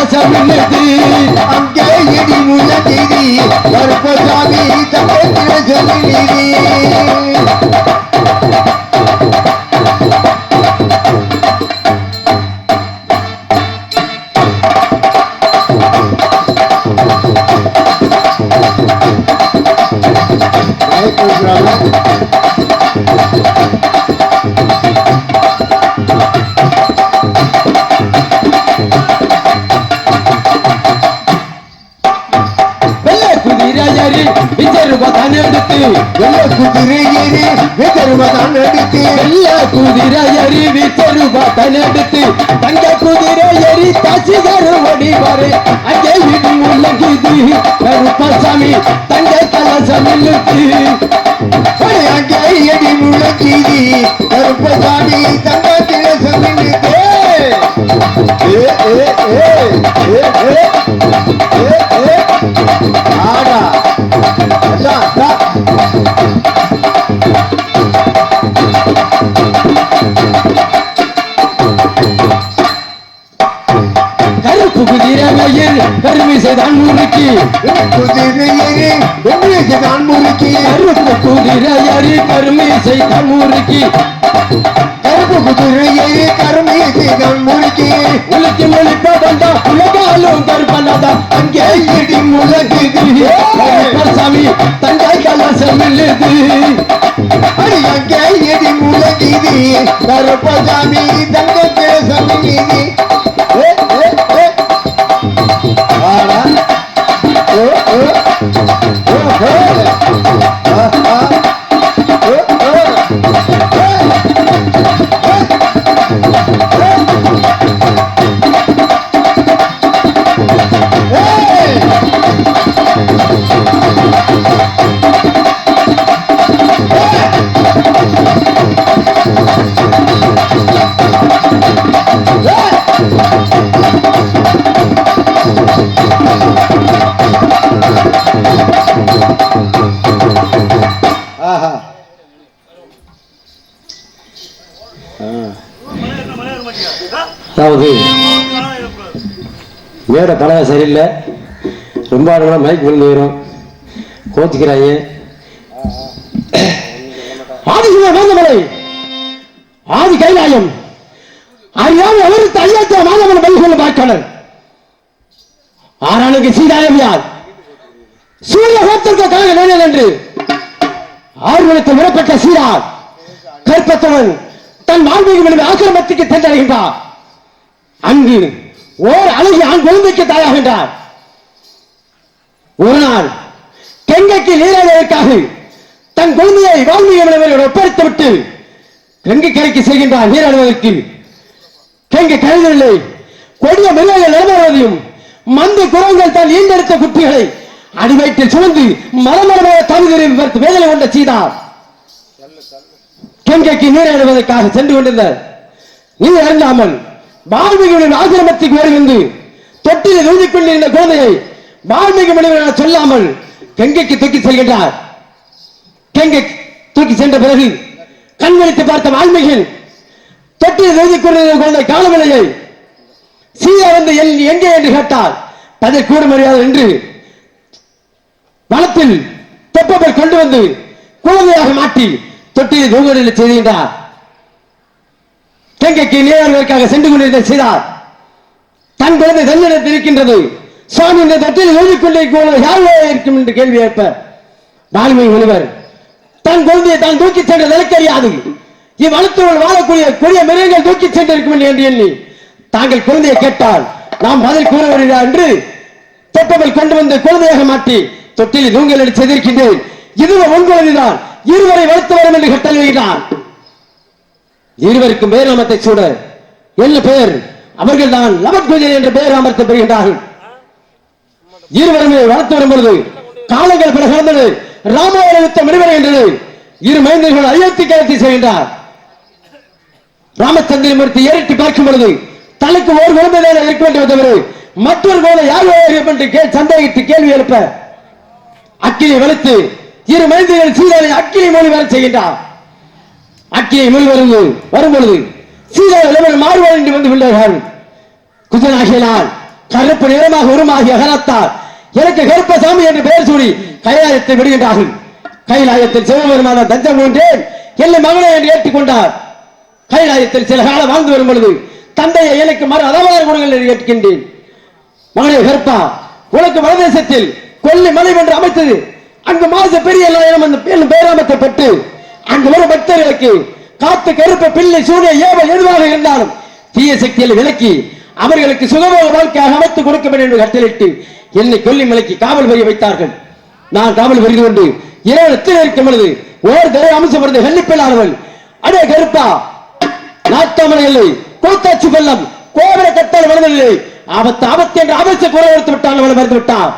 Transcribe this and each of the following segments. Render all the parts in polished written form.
கலசம் இல்லது அங்கே இடி முழங்கிரி கருப்பசாமி தங்கத்தில சொல்லினீரி தங்க குதிரை ஏறி தாசிகாரு ஓடிவாரு அங்கே இடி முழங்குது கருப்பசாமி தங்க கலசம் இல்லது அங்கே இடி முழங்கிரி கருப்பசாமி தங்கத்தில சொல்லினீரி ஆடா கருப்பு குதிரையில் கருமிசை தான் முறுக்கி கருப்பு குதிரையறி கருமிசை தான் முறுக்கி கருப்பு குதிரையை கருமிசை தான் முறுக்கி உலகி மொழிப்ப வந்தா உலகாலும் கருப்பனதா அங்கே இடி முழங்குது கருப்பசாமி தங்கை கலசம் இல்லது அங்கே இடி முழங்குது கருப்பசாமி தங்கத்தில சொல்லினீரி அதாவது மேட பழக சரியில்லை ரொம்ப ஆடுகளா மைக் விழுந்துரும் கோச்சிக்கிறாங்க ஆதிசிவமலை ஆதி கைலாயம் அறியாமல் அவருக்கு ஐயாத்திர மாதவன் பல்கொள்ள பார்க்கணும் ஆறானுக்கு சீதாயம் யார் சூரிய கோத்திற்கு கழக நேரன் என்று ஆர்வலத்தில் விடப்பட்ட சீரா கற்பத்தவன் தன் மாண்புமிகு ஆசிரமத்துக்கு சென்றடைகின்றார் அங்கு ஓர் அழகிய ஆண் குழந்தைக்கு தாயாகின்றார் ஒரு நாள் கங்கைக்கு நீராடுவதற்காக தன் குழந்தையை வால்மீகி ஒப்படைத்து விட்டு கங்கை கரைக்கு செல்கின்றார் நீராடுவதற்கு கங்கை கரையிலே கொடிய மிருகங்கள் நடமாடுவதையும் மந்து குரங்கள் தான் ஈண்டெடுத்த குட்டிகளை அடிவயிற்றில் சுமந்து மரமரமாக தவிர வேதனை கொண்ட சீதார் கங்கைக்கு நீராடுவதற்காக சென்று கொண்டிருந்தார் நீர் அறிந்தாமல் வால்மீகியின் ஆசிரமத்துக்கு வருகின்று தொட்டில் எழுதிக் கொண்டிருந்த குழந்தையை வால்மீகி மனிதன் சொல்லாமல் கங்கைக்கு தூக்கி செல்கின்றார் கங்கை தூக்கி சென்ற பிறகு கண்களித்து பார்த்த வால்மீகி தொட்டில் எழுதிக் கொண்டிருந்த குழந்தை காலவில்லையை சீதா வந்து எங்கே என்று கேட்டால் பதில் கூற முடியாது என்று வனத்தில் தெப்பப்பை கொண்டு வந்து குழந்தையாக மாட்டி தொட்டில் தூங்கலில் செய்கின்றார் கங்கைக்கு நீராடுவதற்காக சென்று கொண்டிருந்த சீதா தன் குழந்தை தன்னிடத்தில் இருக்கின்றது சுவாமி இந்த தொட்டில் எழுதிக்கொண்டிருக்கும் யாரோ இருக்கும் என்று கேள்வி ஏற்ப வால்மீகி முனிவர் தன் குழந்தையை தான் தூக்கி சென்ற நிலைக்கறியாது இவ்வளத்தோடு வாழக்கூடிய கொடிய மிருகங்கள் தூக்கி சென்றிருக்கும் என்று எண்ணி தாங்கள் குழந்தையை கேட்டால் நாம் பதில் கூற வருகிறார் என்று தெப்பப்பை கொண்டு வந்து குழந்தையாக மாட்டி தொட்டில் தூங்கலில் செய்திருக்கின்றேன் இதுவும் உன் குழந்தைதான் இருவரை வளர்த்து வரும் என்று கட்டளையிட்டார் இருவருக்கும் பேர் நாமத்தை சூட என்ன பெயர் அவர்கள் தான் லவத்குஜர் என்ற பெயர் அமர்த்த பெறுகின்றார்கள் இருவருமே வளர்த்து வரும் பொழுது காலங்கள் பல கடந்தது ராமாயண யுத்தம் முடிவடைகின்றது இரு மைந்தர்கள் அயோத்தி கலத்தி செய்கின்றார் ராமச்சந்திரமூர்த்தி ஏறிட்டு பார்க்கும் பொழுது தனக்கு ஒரு குழந்தை இருக்க வேண்டும் தவிர மற்றொரு குழந்தை யார் என்று சந்தேகித்து கேள்வி எழுப்ப அக்கினி வலுத்து இரு மைந்தர்கள் சீதாவை அக்கினி மொழி வர செய்கின்றார் அக்கினி மொழி வரும்பொழுது சீதாவை மாறுவார் என்று வந்து விட்டார்கள் குஜனாகினால் கருப்பு நிறமாக உருமாகி அகலத்தார் எனக்கு கருப்பசாமி என்று பெயர் சூடி கைலாயத்தை விடுகின்றார்கள். கைலாயத்தில் சிவபெருமான தஞ்சம் கொண்டேன் என்னை மகனை என்று ஏற்றுக்கொண்டார். கைலாயத்தில் சில காலம் வாழ்ந்து வரும் பொழுது தந்தையை எனக்கு மறு அதவாறு கொடுங்கள் என்று கேட்கின்றேன். மகனே கருப்பா, உனக்கு வடதேசத்தில் கொல்லி மலை என்று அமைத்தது அங்கு மாச பெரிய பேராமத்தை பெற்று அங்கு வரும் பக்தர்களுக்கு காத்து கருப்பு பிள்ளை சூரிய ஏவல் எதுவாக இருந்தாலும் தீய சக்தியில் விலக்கி அவர்களுக்கு சுகமாக வாழ்க்கையாக அமைத்துக் கொடுக்க வேண்டும் என்று கட்டளிட்டு என்னை கொல்லிமலைக்கு காவல் புரிய வைத்தார்கள். நான் காவல் புரிந்து கொண்டு இரவு இருக்கும் பொழுது ஓர் தடவை அம்சம் வருது கள்ளிப்பிள்ளார்கள். அடே கருப்பா, நாட்டாமலை இல்லை கூத்தாட்சி பள்ளம் கோபுர கட்டால் வளர்ந்ததில்லை ஆபத்து ஆபத்து என்று அவசர குறை எடுத்து விட்டான். அவளை மறந்து விட்டான்.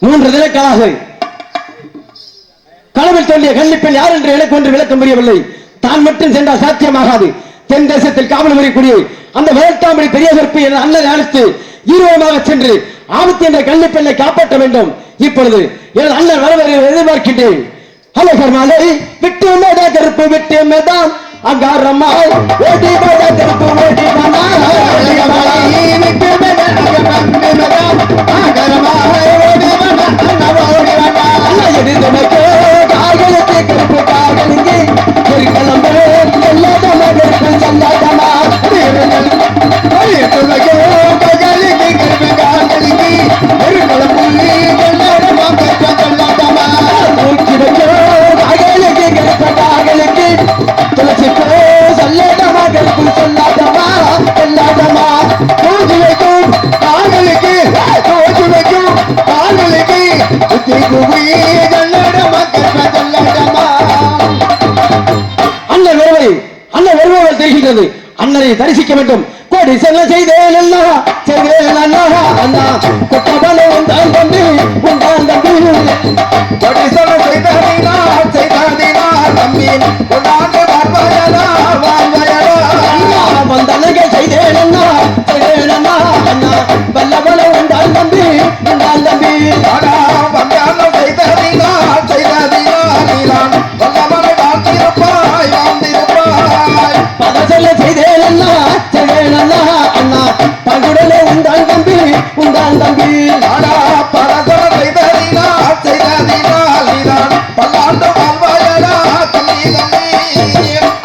3 தினங்களாக களவில் தோன்றிய கள்ளிப்பெண் யார் என்று எனக்கு ஒன்று விளக்கம் புரியவில்லை. தான் மட்டும் சென்றால் சாத்தியமாகாது. தென் தேசத்தில் காவல் புரியக்கூடிய அந்த வேட்டாமணி பெரிய கருப்பு என்ற அண்ணனை அழைத்து ஈரோமாக சென்று ஆபத்து என்ற கள்ளிப்பெண்ணை காப்பாற்ற வேண்டும். இப்பொழுது எனது அண்ணன் வரவரை எதிர்பார்க்கின்றேன். ஹலோ கர்மாலை விட்டு மேதா கருப்பு விட்டு மேதான் அங்காரம்மா ஓடி மேதா கருப்பு ஓடி காகலுக்கு கருப்பு காகலுக்கு கிளம்பு எல்லாதமா கருப்பு சல்லாதமா தெரிகின்றது. அண்ணனை தரிசிக்க வேண்டும். கோடி செல்ல செய்தேன் அண்ணா செய்தேன் அண்ணா அண்ணா கொட்டபல உண்டான் தம்பி உண்டான் தம்பி கோடி செல்ல செய்தீனா செய்தீனா தம்பி உண்டான் வாழ்வாயடா வாழ்வாயடா அண்ணா வந்தனங்க செய்தேன் அண்ணா செய்தேன் அண்ணா அண்ணா வல்லபல உண்டான் தம்பி உண்டான் தம்பி அடா வந்தான செய்தீனா செய்தீனா நீலான் வல்லபல வாழ்ந்திருப்பாய் வாழ்ந்திருப்பாய் பதசல்ல செய்தேன் அண்ணா செய்தேன் அண்ணா அண்ணா பங்குடலே உண்டான் தம்பி உண்டான் தம்பி அடா பரதல செய்தீனா செய்தீனா நீலான் பல்லாண்டு வாழ்வாயடா தம்பி தம்பி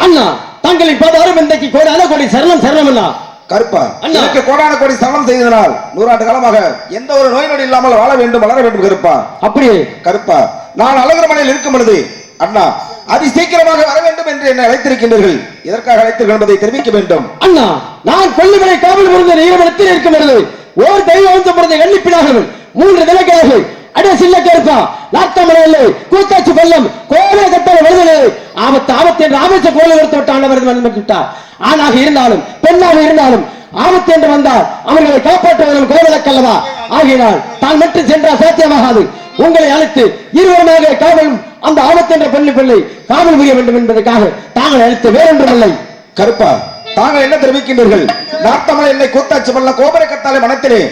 அண்ணா தங்களின் பதாரம் இன்றைக்கு கோடான கோடி சரணம் சரணம் அண்ணா. கருப்பா, எனக்கு கோடான கோடி சரணம் செய்ததனால் 100 ஆண்டு காலமாக எந்த ஒரு நோய் நொடி இல்லாமல் வாழ வேண்டும் வளர வேண்டும் கருப்பா. அப்படியே கருப்பா, நான் அழகர் மனையில் இருக்கும் பொழுது அண்ணா அதி சீக்கிரமாக வர வேண்டும் என்று என்னை அழைத்திருக்கின்றீர்கள். எதற்காக அழைத்தீர்கள் என்பதை தெரிவிக்க வேண்டும். அண்ணா, நான் கொல்லிமலை காவல் புரிந்த ஈரமடத்தில் இருக்கும் பொழுது ஓர் தெய்வம் பிறந்த எண்ணிப்பினார்கள் 3 தினங்களாக அடே சில்ல கருப்பா நாட்டாமலை கூத்தாட்சி பள்ளம் கோவில கட்டால வருதலை ஆபத்து ஆபத்து என்று ஆபத்து கோலை எடுத்து விட்டான் விட்டார். ஆணாக இருந்தாலும் பெண்ணாக இருந்தாலும் ஆபத்து என்று வந்தால் அவர்களை காப்பாற்றுவதும் கோவிலக்கல்லவா. ஆகினால் தான் மட்டும் சென்றால் சாத்தியமாகாது. உங்களை அழைத்து இருவருமாக காவல் அந்த ஆபத்து என்ற பெண்ணு பிள்ளை காவல் புரிய வேண்டும் என்பதற்காக தாங்கள் அழைத்து வேறொன்றுமில்லை. கருப்பா, தாங்கள் என்ன தெரிவிக்கின்றீர்கள்? நாட்டாமலை என்னை கூத்தாட்சி பள்ளம் கோபுர கட்டாலை மனத்திலே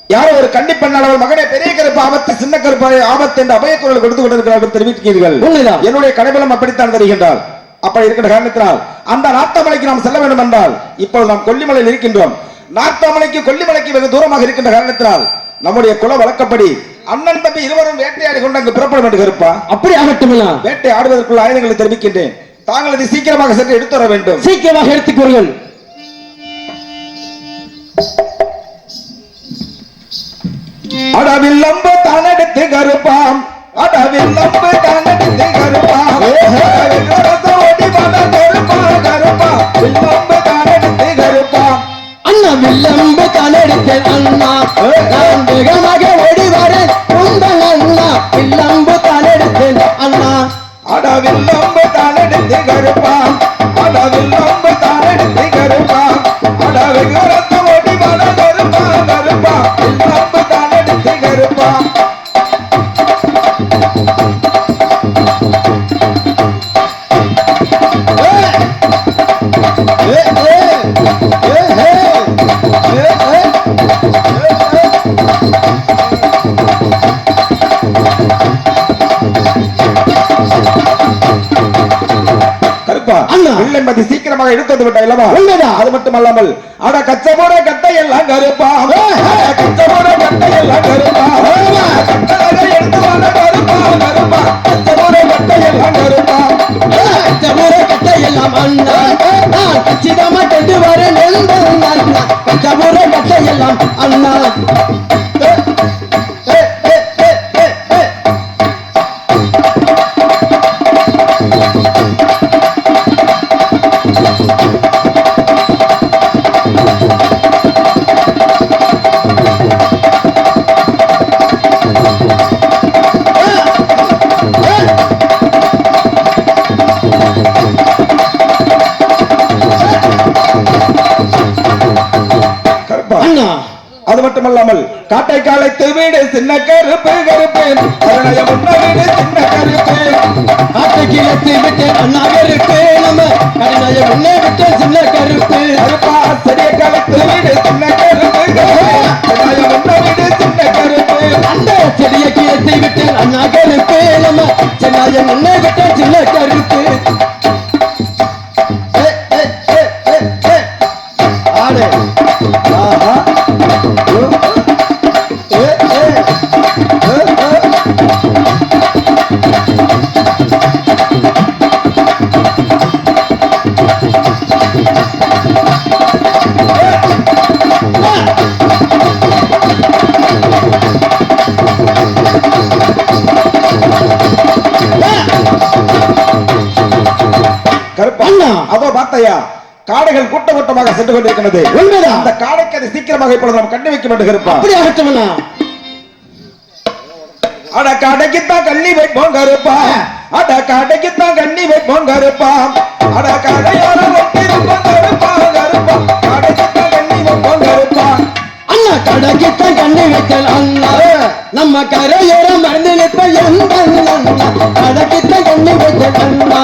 யாரோ ஒரு கண்டிப்பெண்ணாளர் மகனே பெரிய கருப்பு ஆபத்து சின்ன கருப்பாய் ஆபத்து என்று அபயக்குரல் கொடுத்து கொண்டிருக்கிறார்கள் தெரிவிக்கிறீர்கள். என்னுடைய கடைபலம் அப்படித்தான் தெரிகின்றார். அப்படி இருக்கிற காரணத்தினால் அந்த நாட்டாமலைக்கு நாம் செல்ல வேண்டும் என்றால் இப்போது நாம் கொல்லிமலையில் இருக்கின்றோம். நாட்டாமலைக்கு கொல்லிமலைக்கு வெகு தூரமாக இருக்கின்ற காரணத்தினால் நம்முடைய குல வழக்கப்படி அண்ணன் தம்பி இருவரும் வேட்டையாடி கொண்டு அங்கு புறப்பட வேண்டும் கருப்பா. அப்படி ஆகட்டும். வேட்டை ஆடுவதற்குள்ள ஆயுதங்களை தெரிவிக்கின்றேன். தாங்கள் இதை சீக்கிரமாக சென்று எடுத்து வர வேண்டும். சீக்கிரமாக எடுத்துக்கொள்ளுங்கள். அடவில் நம்ப தானெடுத்து கருப்பாம் அடவில் நம்ப தானெடுத்து கருப்பாம் ஓடி வர கருப்பா கருப்பா வில்லம்ப தானெடுத்து கருப்பாம் அண்ணா வில்லம்பு தானெடுத்து அண்ணா நான் வேகமாக ஓடி வரேன் உங்கள் அண்ணா வில்லம்பு தானெடுத்து அண்ணா அடவில் நம்ப தானெடுத்து கருப்பாம் அடவில் நம்ப தானெடுத்து கருப்பாம் அடவில் ஓடி வர கருப்பா கருப்பா வில்லம்ப தானெடுத்து கருப்பாம் பிள்ளை மதி சீக்கிரமாக எடுத்து வந்து விட்டாய் அல்லவா? உண்மைதான். அது மட்டுமல்லாமல் அட கச்சபோட கட்டை எல்லாம் கருப்பா, கச்சபோட கட்டை எல்லாம் கருப்பா, கட்டை எடுத்து வந்த கருப்பா கருப்பா, கச்சபோட கட்டை எல்லாம் கருப்பா, கச்சபோட கட்டை எல்லாம் அண்ணா நான் கச்சிதமா கொண்டு வரேன் அண்ணா கச்சபோட கட்டை எல்லாம் அண்ணா. அது மட்டுமல்லாமல் காட்டை காலைத்து வீடு சின்ன கருப்பு கருப்பு, அதனைய முன்ன வீடு சின்ன கருப்பு, காட்டை கிழத்து விட்டு அண்ணா கருப்பு, நம்ம கருணைய முன்னே விட்டு சின்ன கருப்பு, கருப்பா செடிய காலைத்து வீடு சின்ன கருப்பு கருப்பு, அதனைய முன்ன வீடு சின்ன கருப்பு, அந்த செடிய கிழத்து விட்டு அண்ணா கருப்பு, நம்ம சென்னாய முன்னே விட்டு சின்ன கருப்பு. ஆடு ஆஹா அதோ பார்த்தையா காடைகள் கூட்ட கூட்டமாக சென்று கொண்டிருக்கிறது. உண்மைதான். அந்த காடைக்கு அது சீக்கிரமாக இப்பொழுது நாம் கண்ணி வைக்க வேண்டும் கருப்பா. அப்படி ஆகட்டும்னா அட காடைக்குத்தான் கண்ணி வைப்போம் கருப்பா, அட காடைக்குத்தான் கண்ணி வைப்போம் கருப்பா, அட காடையோட ஒட்டிருப்போம் கருப்பா கருப்பா, காடைக்குத்தான் கண்ணி வைப்போம் கருப்பா. அண்ணா கடைக்குத்தான் கண்ணி வைக்கல் அண்ணா நம்ம கரையோர மறந்து நிற்ப எந்த அண்ணா கடைக்குத்தான் கண்ணி வைக்கல் அண்ணா.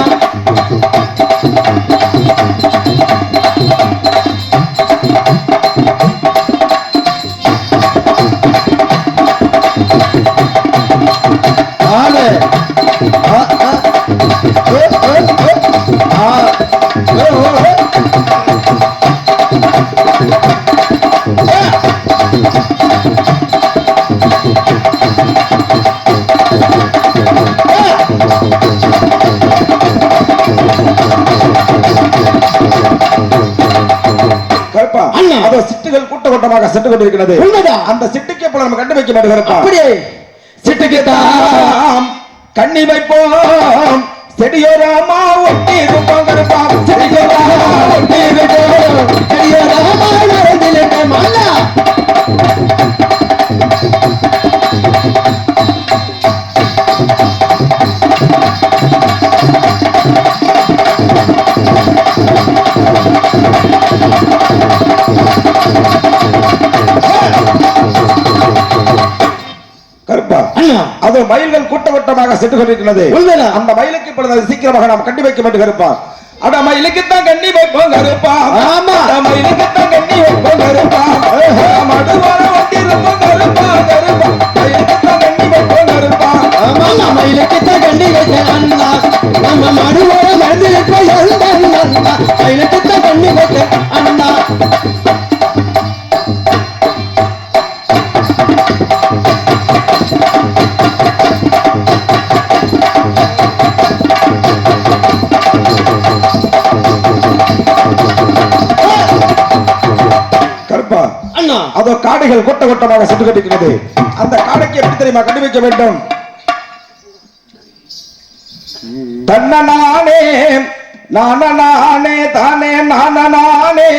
அதோ சிட்டுகள் கூட்ட கூட்டமாக சென்று கொண்டிருக்கிறது. அந்த சிட்டுக்கு போல நம்ம கண்டு வைக்க மாட்டோம். அப்படியே சிட்டுக்கு தான் கண்ணி வைப்போம், செடியோராமா ஒட்டி இருப்போம் கருப்பா, செடியோராமா ஒட்டி இருப்போம், செடியோராமா நடந்திருப்போம் அண்ணா. அதோ மயில்கள் கூட்ட கூட்டமாக சென்று கொண்டிருக்கிறது. அந்த மயிலுக்கு இப்பொழுது சீக்கிரமாக நாம் கண்டி வைக்க வேண்டும் கருப்பா. அட மயிலுக்குத்தான் கண்ணி வைப்போம் கருப்பா, ஆமா மயிலுக்குத்தான் கண்ணி வைப்போம் கருப்பா, மடுவார ஒட்டி இருப்போம் கருப்பா கருப்பா, மயிலுக்குத்தான் கண்ணி வைப்போம் கருப்பா, ஆமா மயிலுக்குத்தான் கண்ணி வைக்க அண்ணா நம்ம மடுவார மறந்து நிற்போம் எந்த அண்ணா மயிலுக்குத்தான் கண்ணி வைக்க அண்ணா. அதோ காடைகள் கூட்ட கூட்டமாக சென்று கொண்டிருக்கிறது. அந்த காடைக்கு எப்படி தெரியுமா கண்டு வைக்க வேண்டும்? தன்னனானே நானே தானே நானே நானே